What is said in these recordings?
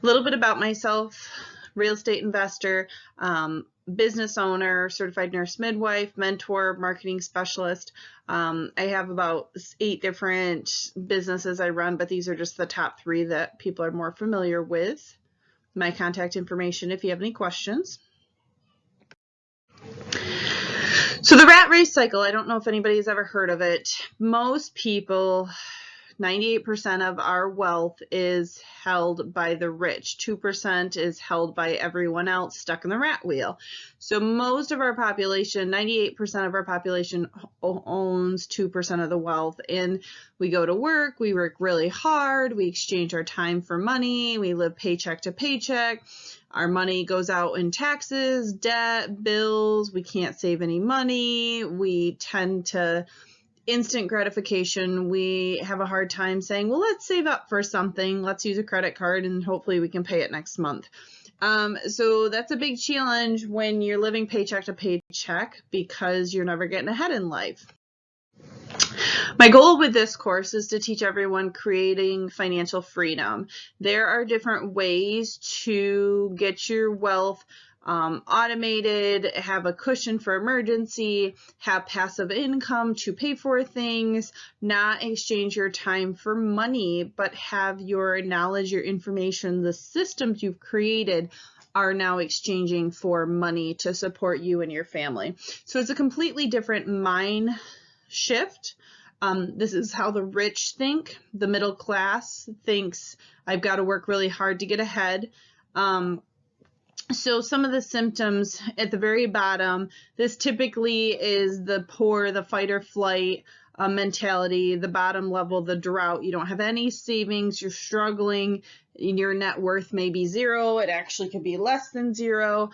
A little bit about myself: real estate investor, business owner, certified nurse midwife, mentor, marketing specialist. I have about 8 different businesses I run, but these are just the top 3 that people are more familiar with. My contact information if you have any questions. So the rat race cycle, I don't know if anybody's ever heard of it. Most people, 98% of our wealth is held by the rich. 2% is held by everyone else stuck in the rat wheel. So most of our population, 98% of our population owns 2% of the wealth. And we go to work, we work really hard, we exchange our time for money, we live paycheck to paycheck. Our money goes out in taxes, debt, bills. We can't save any money. We tend to instant gratification. We have a hard time saying, well, let's save up for something. Let's use a credit card and hopefully we can pay it next month. So that's a big challenge when you're living paycheck to paycheck because you're never getting ahead in life. My goal with this course is to teach everyone creating financial freedom. There are different ways to get your wealth automated, have a cushion for emergency, have passive income to pay for things, not exchange your time for money, but have your knowledge, your information, the systems you've created are now exchanging for money to support you and your family. So it's a completely different mind shift. This is how the rich think. The middle class thinks, I've got to work really hard to get ahead. So some of the symptoms at the very bottom, this typically is the poor, the fight or flight mentality. The bottom level, the drought. You don't have any savings, you're struggling, your net worth may be 0. It actually could be less than 0.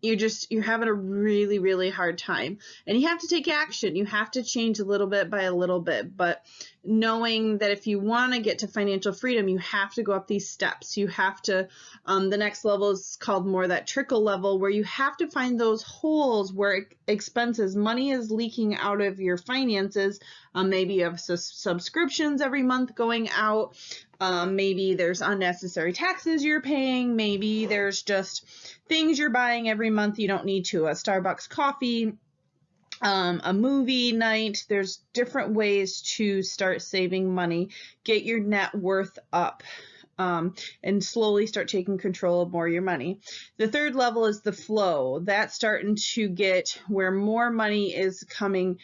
You're having a really, really hard time, and you have to take action. You have to change a little bit by a little bit, but knowing that if you want to get to financial freedom, you have to go up these steps. You have to, the next level is called more that trickle level, where you have to find those holes where expenses, money is leaking out of your finances. Maybe you have subscriptions every month going out. Maybe there's unnecessary taxes you're paying. Maybe there's just things you're buying every month you don't need to. A Starbucks coffee, a movie night. There's different ways to start saving money, get your net worth up, and slowly start taking control of more of your money. The third level is the flow. That's starting to get where more money is coming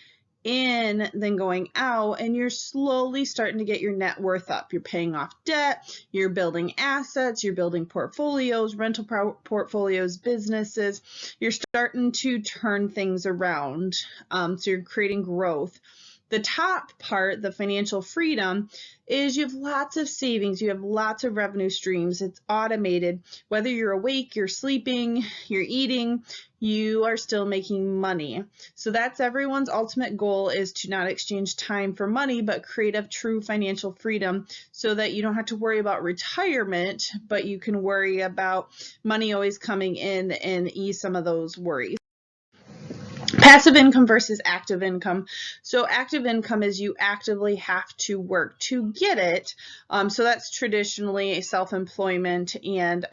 in than going out, and you're slowly starting to get your net worth up. You're paying off debt, you're building assets, you're building portfolios, rental portfolios, businesses. You're starting to turn things around. So you're creating growth. The top part, the financial freedom, is you have lots of savings, you have lots of revenue streams, it's automated. Whether you're awake, you're sleeping, you're eating, you are still making money. So that's everyone's ultimate goal, is to not exchange time for money, but create a true financial freedom so that you don't have to worry about retirement, but you can worry about money always coming in and ease some of those worries. Passive income versus active income. So active income is you actively have to work to get it. So that's traditionally self-employment and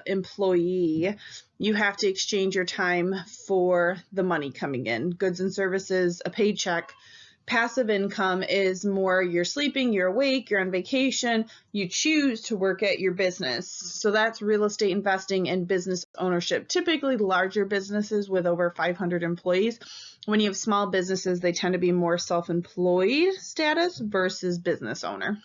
employee. You have to exchange your time for the money coming in, goods and services, a paycheck. Passive income is more you're sleeping, you're awake, you're on vacation, you choose to work at your business. So that's real estate investing and business ownership. Typically larger businesses with over 500 employees. When you have small businesses, they tend to be more self-employed status versus business owner.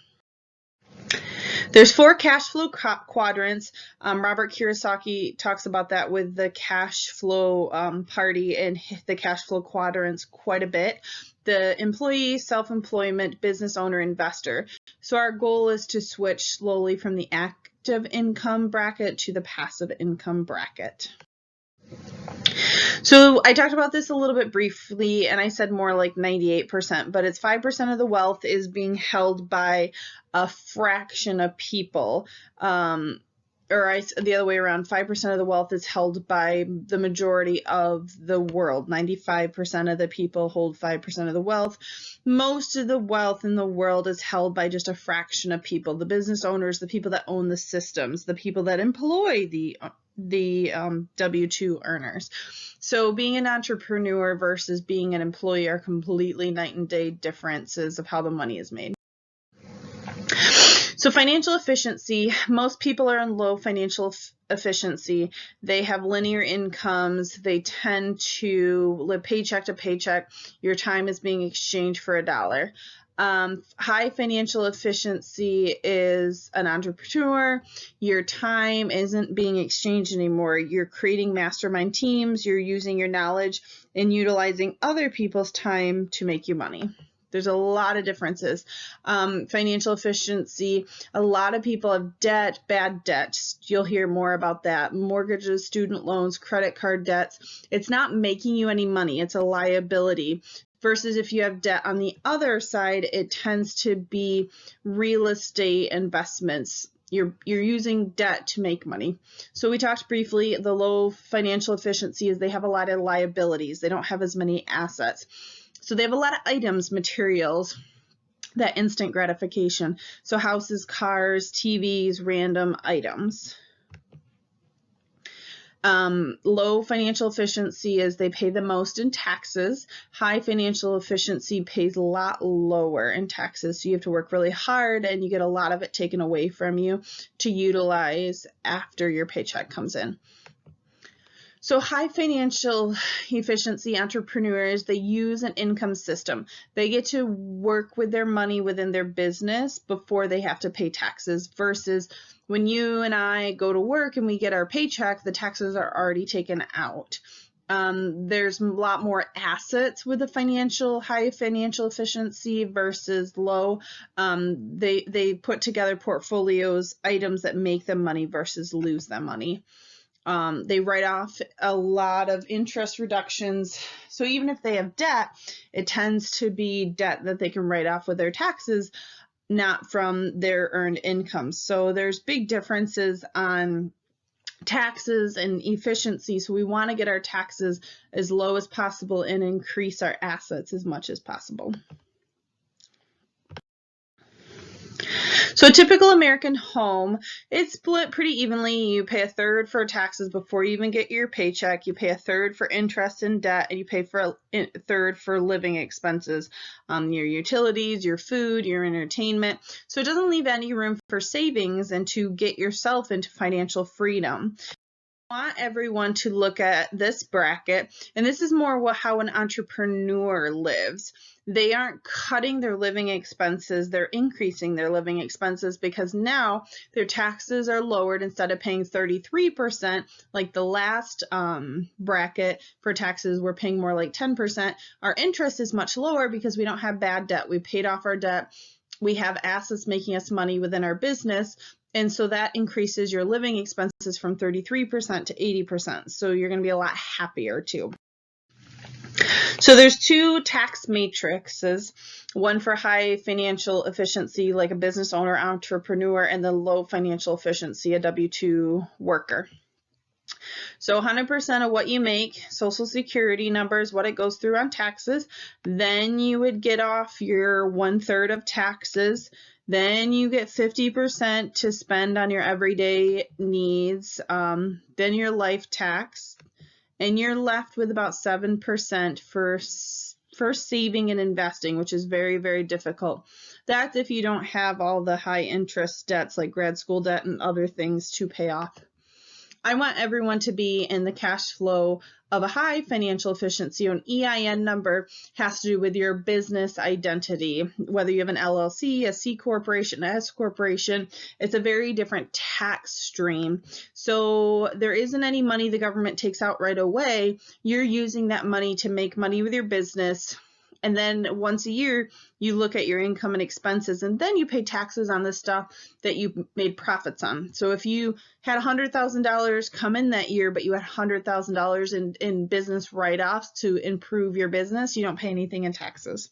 There's 4 cash flow quadrants. Robert Kiyosaki talks about that with the cash flow party and the cash flow quadrants quite a bit. The employee, self-employment, business owner, investor. So our goal is to switch slowly from the active income bracket to the passive income bracket. So I talked about this a little bit briefly, and I said more like 98%, but it's 5% of the wealth is being held by a fraction of people. the other way around, 5% of the wealth is held by the majority of the world. 95% of the people hold 5% of the wealth. Most of the wealth in the world is held by just a fraction of people, the business owners, the people that own the systems, the people that employ the W-2 earners. So being an entrepreneur versus being an employee are completely night and day differences of how the money is made. So financial efficiency, most people are in low financial efficiency. They have linear incomes. They tend to live paycheck to paycheck. Your time is being exchanged for $1. High financial efficiency is an entrepreneur. Your time isn't being exchanged anymore. You're creating mastermind teams. You're using your knowledge and utilizing other people's time to make you money. There's a lot of differences. Financial efficiency, a lot of people have debt, bad debt. You'll hear more about that. Mortgages, student loans, credit card debts. It's not making you any money. It's a liability. Versus if you have debt on the other side, it tends to be real estate investments. You're using debt to make money. So we talked briefly, the low financial efficiency is they have a lot of liabilities. They don't have as many assets. So they have a lot of items, materials, that instant gratification. So houses, cars, TVs, random items. Low financial efficiency is they pay the most in taxes. High financial efficiency pays a lot lower in taxes. So you have to work really hard and you get a lot of it taken away from you to utilize after your paycheck comes in. So high financial efficiency entrepreneurs, they use an income system. They get to work with their money within their business before they have to pay taxes versus when you and I go to work and we get our paycheck, the taxes are already taken out. There's a lot more assets with a high financial efficiency versus low. They put together portfolios, items that make them money versus lose them money. They write off a lot of interest reductions. So even if they have debt, it tends to be debt that they can write off with their taxes, not from their earned income. So there's big differences on taxes and efficiency. So we want to get our taxes as low as possible and increase our assets as much as possible. So a typical American home, it's split pretty evenly. You pay a third for taxes before you even get your paycheck. You pay a third for interest and debt, and you pay for a third for living expenses, your utilities, your food, your entertainment. So it doesn't leave any room for savings and to get yourself into financial freedom. I want everyone to look at this bracket, and this is more how an entrepreneur lives. They aren't cutting their living expenses, they're increasing their living expenses because now their taxes are lowered. Instead of paying 33%, like the last bracket for taxes, we're paying more like 10%. Our interest is much lower because we don't have bad debt. We paid off our debt. We have assets making us money within our business. And so that increases your living expenses from 33% to 80%. So you're going to be a lot happier too. So there's two tax matrices, one for high financial efficiency, like a business owner, entrepreneur, and the low financial efficiency, a W-2 worker. So 100% of what you make, Social Security numbers, what it goes through on taxes, then you would get off your 1/3 of taxes. Then you get 50% to spend on your everyday needs, then your life tax, and you're left with about 7% for saving and investing, which is very, very difficult. That's if you don't have all the high interest debts like grad school debt and other things to pay off. I want everyone to be in the cash flow of a high financial efficiency. An EIN number has to do with your business identity, whether you have an LLC, a C corporation, an S corporation. It's a very different tax stream. So there isn't any money the government takes out right away. You're using that money to make money with your business. And then once a year, you look at your income and expenses, and then you pay taxes on the stuff that you made profits on. So if you had $100,000 come in that year, but you had $100,000 in business write-offs to improve your business, you don't pay anything in taxes.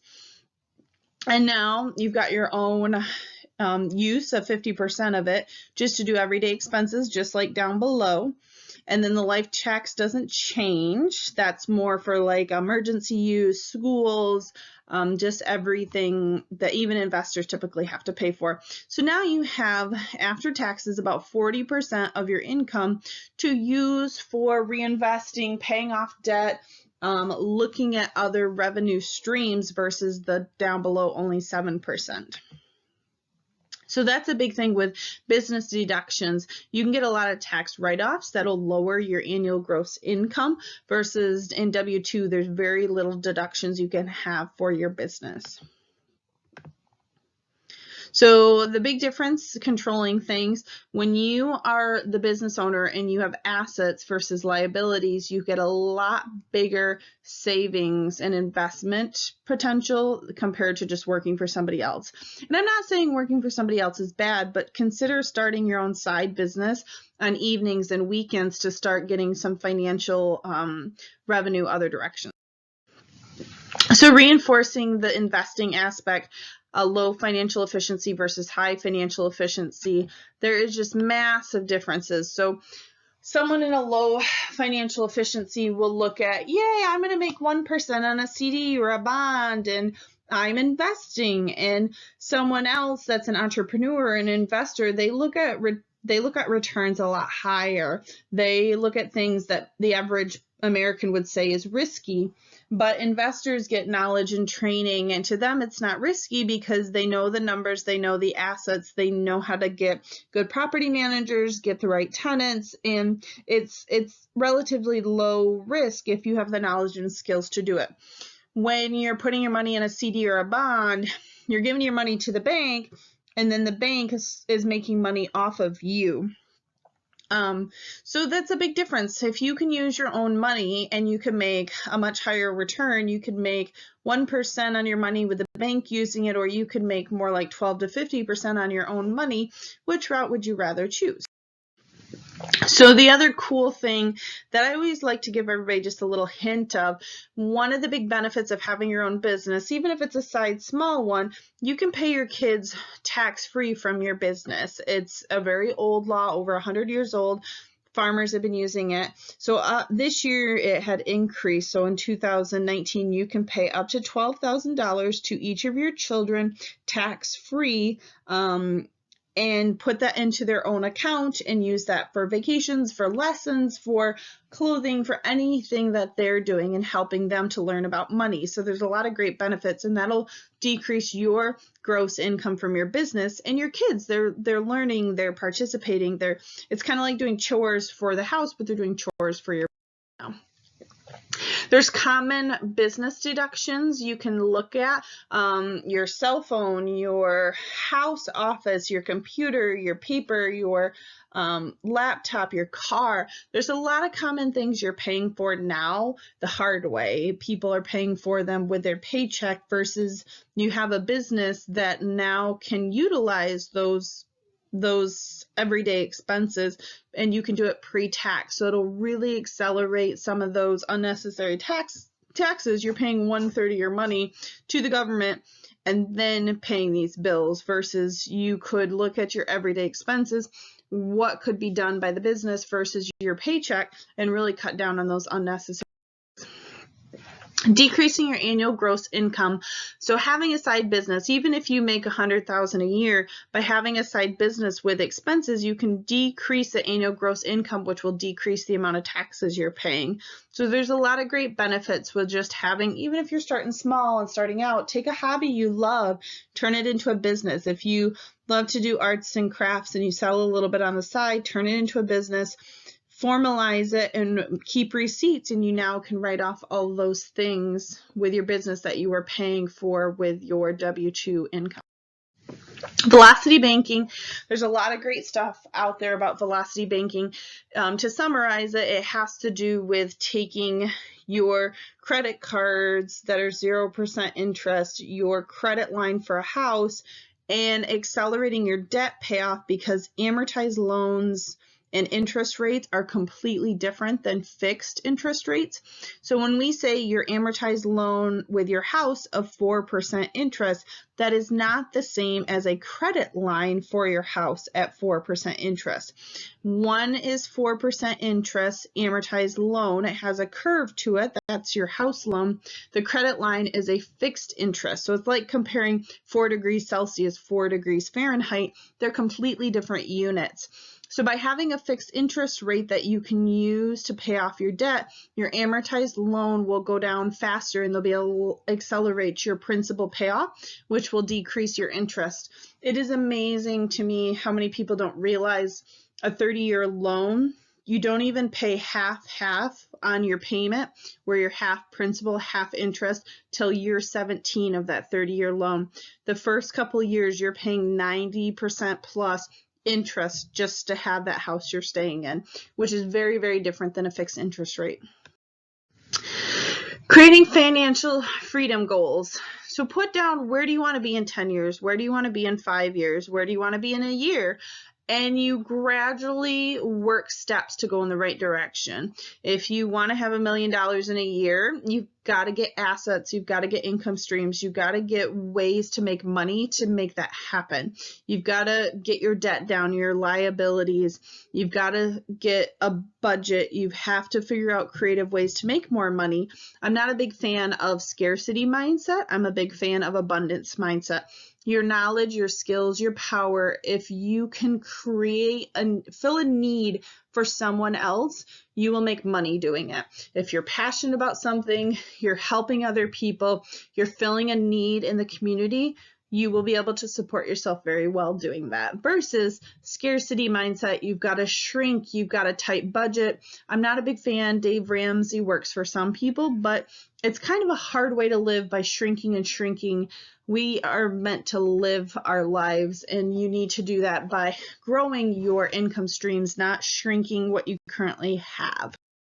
And now you've got your own use of 50% of it just to do everyday expenses, just like down below. And then the life tax doesn't change. That's more for like emergency use, schools, just everything that even investors typically have to pay for. So now you have, after taxes, about 40% of your income to use for reinvesting, paying off debt, looking at other revenue streams versus the down below only 7%. So that's a big thing with business deductions. You can get a lot of tax write-offs that'll lower your annual gross income versus in W-2, there's very little deductions you can have for your business. So the big difference controlling things, when you are the business owner and you have assets versus liabilities, you get a lot bigger savings and investment potential compared to just working for somebody else. And I'm not saying working for somebody else is bad, but consider starting your own side business on evenings and weekends to start getting some financial revenue other directions. So reinforcing the investing aspect, a low financial efficiency versus high financial efficiency, there is just massive differences. So someone in a low financial efficiency will look at, yay, I'm going to make 1% on a CD or a bond, and I'm investing. And someone else that's an entrepreneur, an investor, they look at returns a lot higher. They look at things that the average American would say is risky. But investors get knowledge and training, and to them it's not risky because they know the numbers, they know the assets, they know how to get good property managers, get the right tenants, and it's relatively low risk if you have the knowledge and skills to do it. When you're putting your money in a CD or a bond, you're giving your money to the bank, and then the bank is making money off of you. So that's a big difference. If you can use your own money and you can make a much higher return, you could make 1% on your money with the bank using it, or you could make more like 12 to 50% on your own money. Which route would you rather choose? So the other cool thing that I always like to give everybody just a little hint of, one of the big benefits of having your own business, even if it's a side small one, you can pay your kids tax-free from your business. It's a very old law, over 100 years old. Farmers have been using it. So this year it had increased. So in 2019, you can pay up to $12,000 to each of your children tax-free, and put that into their own account and use that for vacations, for lessons, for clothing, for anything that they're doing and helping them to learn about money. So there's a lot of great benefits, and that'll decrease your gross income from your business. And your kids, they're learning, they're participating, it's kind of like doing chores for the house, but they're doing chores for your now. There's common business deductions you can look at, your cell phone, your house office, your computer, your paper, your laptop, your car. There's a lot of common things you're paying for now the hard way. People are paying for them with their paycheck versus you have a business that now can utilize those everyday expenses, and you can do it pre-tax. So it'll really accelerate some of those unnecessary taxes. You're paying 1/3 of your money to the government and then paying these bills, versus you could look at your everyday expenses, what could be done by the business versus your paycheck, and really cut down on those unnecessary. Decreasing your annual gross income. So having a side business, even if you make $100,000 a year, by having a side business with expenses, you can decrease the annual gross income, which will decrease the amount of taxes you're paying. So there's a lot of great benefits with just having, even if you're starting small and starting out, take a hobby you love, turn it into a business. If you love to do arts and crafts and you sell a little bit on the side, turn it into a business. Formalize it and keep receipts, and you now can write off all those things with your business that you were paying for with your W-2 income. Velocity banking, there's a lot of great stuff out there about velocity banking. To summarize it, it has to do with taking your credit cards that are 0% interest, your credit line for a house, and accelerating your debt payoff, because amortized loans and interest rates are completely different than fixed interest rates. So when we say your amortized loan with your house of 4% interest, that is not the same as a credit line for your house at 4% interest. One is 4% interest, amortized loan. It has a curve to it. That's your house loan. The credit line is a fixed interest. So it's like comparing 4 degrees Celsius, 4 degrees Fahrenheit. They're completely different units. So by having a fixed interest rate that you can use to pay off your debt, your amortized loan will go down faster and they'll be able to accelerate your principal payoff, which will decrease your interest. It is amazing to me how many people don't realize a 30-year loan, you don't even pay half on your payment, where you're half principal, half interest, till year 17 of that 30-year loan. The first couple of years, you're paying 90% plus interest just to have that house you're staying in, which is very, very different than a fixed interest rate. Creating financial freedom goals. So put down, where do you want to be in 10 years? Where do you want to be in 5 years? Where do you want to be in a year? And you gradually work steps to go in the right direction. If you want to have $1 million in a year, you've got to get assets, you've got to get income streams, you've got to get ways to make money to make that happen. You've got to get your debt down, your liabilities, you've got to get a budget, you have to figure out creative ways to make more money. I'm not a big fan of scarcity mindset. I'm a big fan of abundance mindset. Your knowledge, your skills, your power, if you can create and fill a need for someone else, you will make money doing it. If you're passionate about something, you're helping other people, you're filling a need in the community, you will be able to support yourself very well doing that. Versus scarcity mindset, you've got to shrink, you've got a tight budget. I'm not a big fan. Dave Ramsey works for some people, but it's kind of a hard way to live by shrinking and shrinking. We are meant to live our lives, and you need to do that by growing your income streams, not shrinking what you currently have.